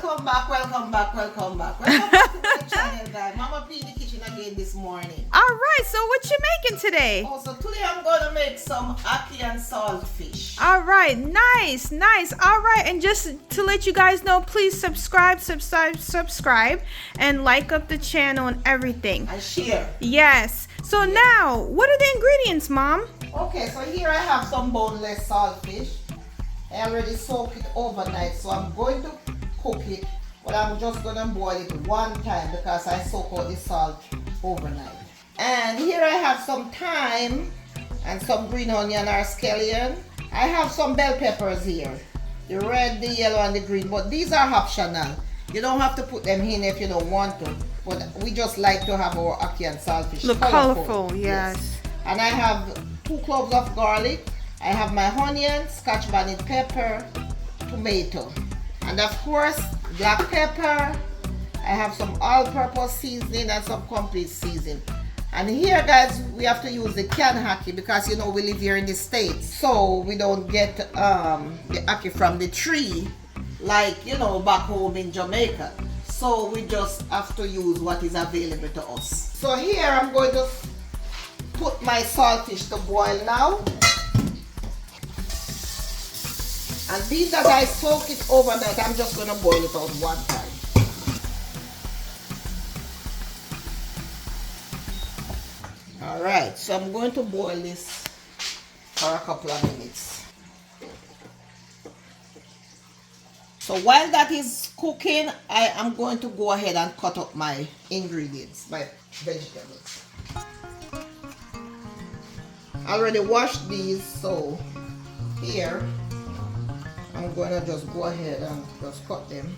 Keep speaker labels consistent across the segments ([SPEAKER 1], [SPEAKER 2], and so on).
[SPEAKER 1] Welcome back, welcome back, welcome back. Welcome back to my channel, guys. Mama P in the kitchen again this morning.
[SPEAKER 2] Alright, so what you making today?
[SPEAKER 1] Also, today I'm going to make some ACKEE and saltfish.
[SPEAKER 2] Alright, nice. Alright, and just to let you guys know, please subscribe, and like up the channel and everything.
[SPEAKER 1] And share.
[SPEAKER 2] Yes. So now, what are the ingredients, Mom?
[SPEAKER 1] Okay, so here I have some boneless saltfish. I already soaked it overnight, so I'm going to cook it, but I'm just going to boil it one time because I soak out the salt overnight. And here I have some thyme and some green onion or scallion. I have some bell peppers here, the red, the yellow, and the green, but these are optional. You don't have to put them in if you don't want to, but we just like to have our ACKEE and saltfish
[SPEAKER 2] Look colorful, yes.
[SPEAKER 1] And I have 2 cloves of garlic. I have my onion, scotch bonnet pepper, tomato, and of course black pepper. I have some all-purpose seasoning and some complete seasoning. And here, guys, we have to use the canned ACKEE because, you know, we live here in the States, so we don't get the ACKEE from the tree like, you know, back home in Jamaica. So we just have to use what is available to us. So here I'm going to put my saltfish to boil now. And these that I soak it overnight, I'm just going to boil it out one time. Alright, so I'm going to boil this for a couple of minutes. So while that is cooking, I am going to go ahead and cut up my ingredients, my vegetables. I already washed these, so here I'm going to just go ahead and just cut them.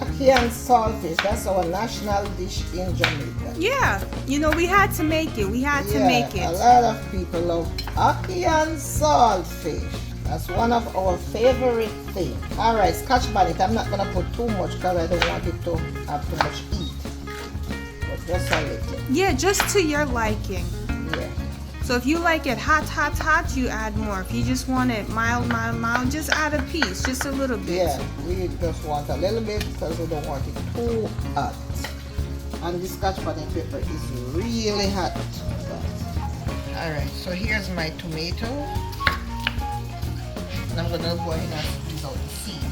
[SPEAKER 1] ACKEE and saltfish, that's our national dish in Jamaica.
[SPEAKER 2] Yeah, you know, we had to make it.
[SPEAKER 1] A lot of people love ACKEE and saltfish. That's one of our favorite things. Alright, scotch bonnet. I'm not going to put too much because I don't want it to have too much heat. But just a little.
[SPEAKER 2] Yeah, just to your liking.
[SPEAKER 1] Yeah.
[SPEAKER 2] So if you like it hot, you add more. If you just want it mild, just add a piece, just a little bit.
[SPEAKER 1] Yeah, we just want a little bit because we don't want it too hot. And the scotch bonnet pepper is really hot. Alright, so here's my tomato. And I'm going to go ahead and squeeze out the seeds.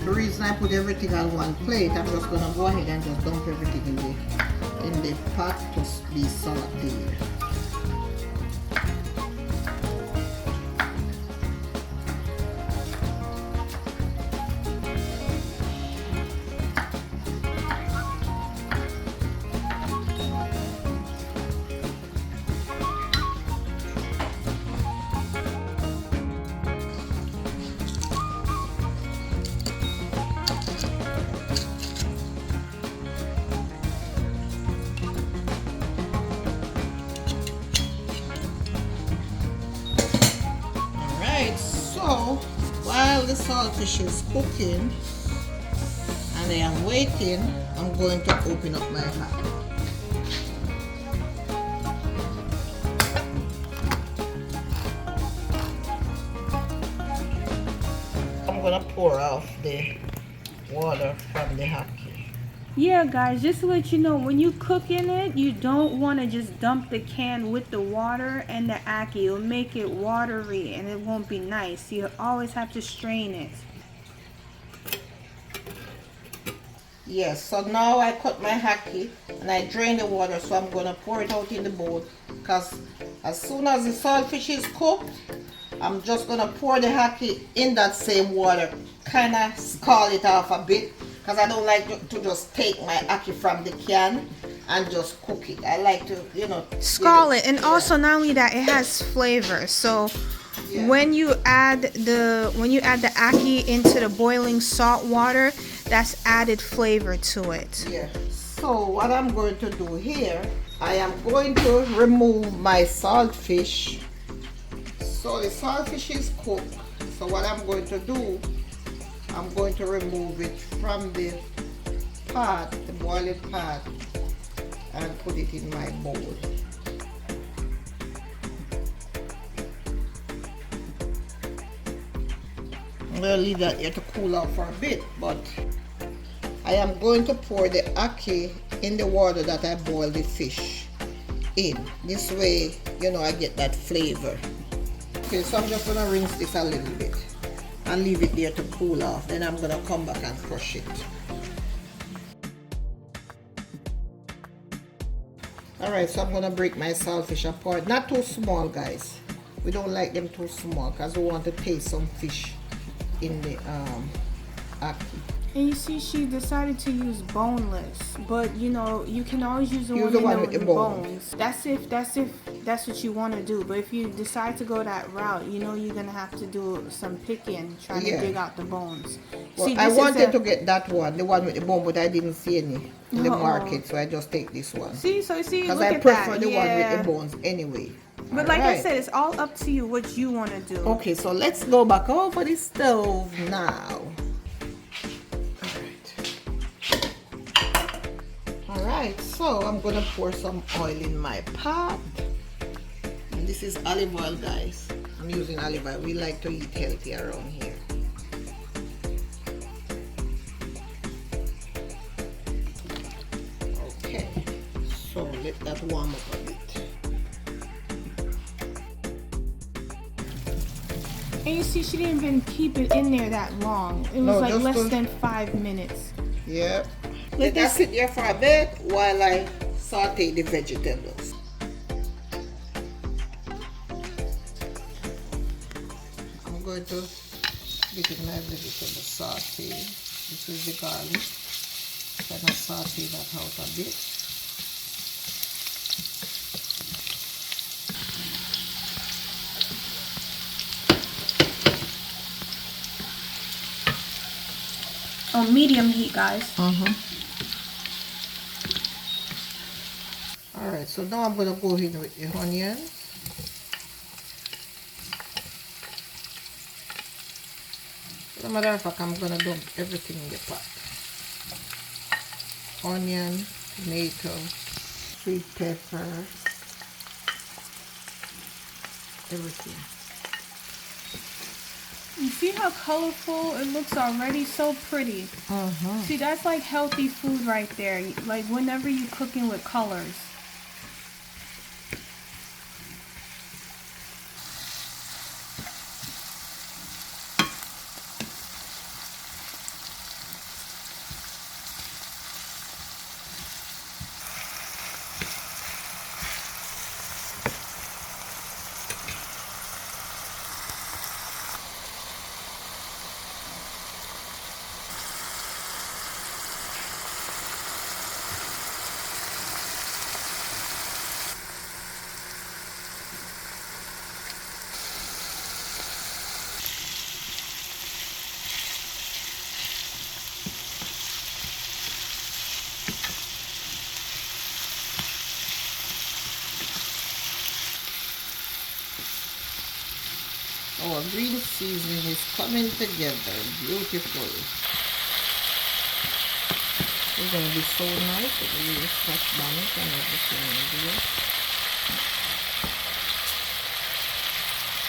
[SPEAKER 1] The reason I put everything on one plate, I'm just gonna go ahead and just dump everything in the pot to be sauteed. So while the saltfish is cooking and I am waiting, I'm going to open up my hat. I'm going to pour off the water from the ACKEE.
[SPEAKER 2] Yeah, guys, just to let you know, when you cook in it, you don't want to just dump the can with the water and the ackee. It'll make it watery and it won't be nice. You always have to strain it.
[SPEAKER 1] Yes, so now I cut my ackee and I drain the water, so I'm going to pour it out in the bowl, because as soon as the saltfish is cooked, I'm just going to pour the ackee in that same water, kind of scald it off a bit, because I don't like to just take my ackee from the can and just cook it. I like to, you know,
[SPEAKER 2] scald it. And also, not only that, it has flavor. So when you add the ackee into the boiling salt water, that's added flavor to it.
[SPEAKER 1] Yeah. So what I'm going to do here, I am going to remove my saltfish. So the saltfish is cooked. So what I'm going to do, I'm going to remove it from the pot, the boiling pot, and put it in my bowl. I'm going to leave that here to cool off for a bit, but I am going to pour the ackee in the water that I boiled the fish in. This way, you know, I get that flavor. Okay, so I'm just going to rinse this a little bit and leave it there to cool off. Then I'm going to come back and crush it. Alright, so I'm going to break my saltfish apart. Not too small, guys. We don't like them too small because we want to taste some fish in the ackee.
[SPEAKER 2] And you see, she decided to use boneless, but you know, you can always use the one with the bones. That's if that's what you want to do. But if you decide to go that route, you know you're gonna have to do some picking, trying to dig out the bones.
[SPEAKER 1] Well,
[SPEAKER 2] see,
[SPEAKER 1] I wanted to get that one, the one with the bone, but I didn't see any in the market, so I just take this one.
[SPEAKER 2] See, so see,
[SPEAKER 1] because
[SPEAKER 2] look
[SPEAKER 1] I
[SPEAKER 2] at
[SPEAKER 1] prefer
[SPEAKER 2] that.
[SPEAKER 1] the one with the bones anyway.
[SPEAKER 2] But like I said, it's all up to you what you want to do.
[SPEAKER 1] Okay, so let's go back over the stove now. Alright, so I'm gonna pour some oil in my pot. And this is olive oil, guys. I'm using olive oil. We like to eat healthy around here. Okay, so let that warm up a bit.
[SPEAKER 2] And you see, she didn't even keep it in there that long. It was like less than 5 minutes.
[SPEAKER 1] Yep. Let that sit there for a bit while I saute the vegetables. I'm going to get my vegetable saute. This is the garlic. I'm going to saute that out a bit.
[SPEAKER 2] On medium heat, guys.
[SPEAKER 1] Alright, so now I'm going to go in with the onions. As a matter of fact, I'm going to dump everything in the pot. Onion, tomato, sweet pepper, everything.
[SPEAKER 2] You see how colorful it looks already? So pretty. See, that's like healthy food right there. Like whenever you're cooking with colors.
[SPEAKER 1] Our green seasoning is coming together beautifully. It's going to be so nice with the little scotch bonnet and everything in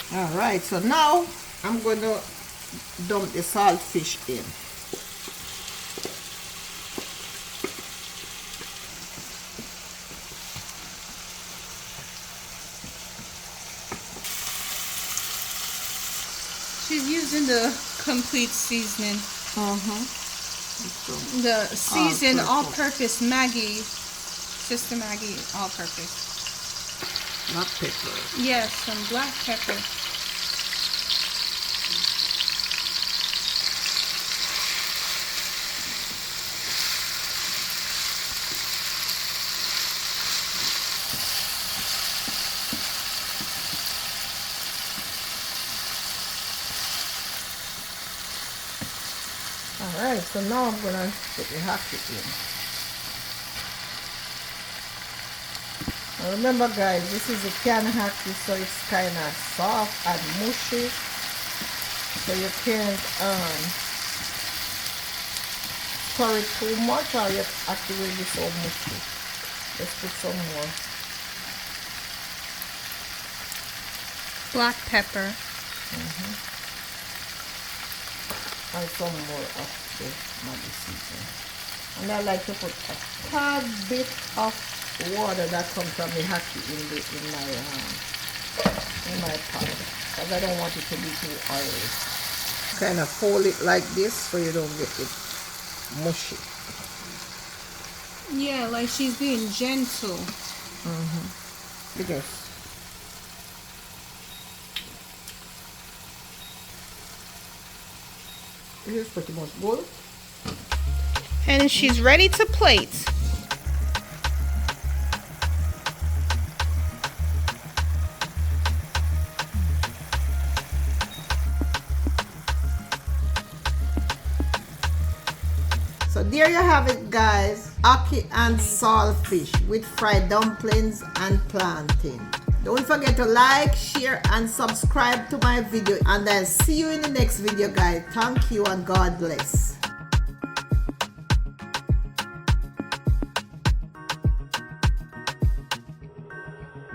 [SPEAKER 1] there. Alright, so now I'm going to dump the saltfish in.
[SPEAKER 2] She's using the complete seasoning.
[SPEAKER 1] So,
[SPEAKER 2] The seasoned all-purpose Maggie, Sister Maggie, all-purpose.
[SPEAKER 1] black pepper.
[SPEAKER 2] Yes, some black pepper.
[SPEAKER 1] Alright, so now I'm gonna put the ACKEE in. Now remember guys, this is a canned ACKEE, so it's kind of soft and mushy. So you can't stir it too much or your ACKEE will be so mushy. Let's put some more.
[SPEAKER 2] Black pepper.
[SPEAKER 1] And some more of the Maggi seasoning. And I like to put a tad bit of water that comes from the ACKEE in my pot, because I don't want it to be too oily. Kind of fold it like this so you don't get it mushy.
[SPEAKER 2] Yeah, like she's being gentle.
[SPEAKER 1] Because it is pretty much good.
[SPEAKER 2] And she's ready to plate.
[SPEAKER 1] So there you have it guys, ACKEE and saltfish with fried dumplings and plantain. Don't forget to like, share and subscribe to my video, and I'll see you in the next video guys. Thank you and God bless.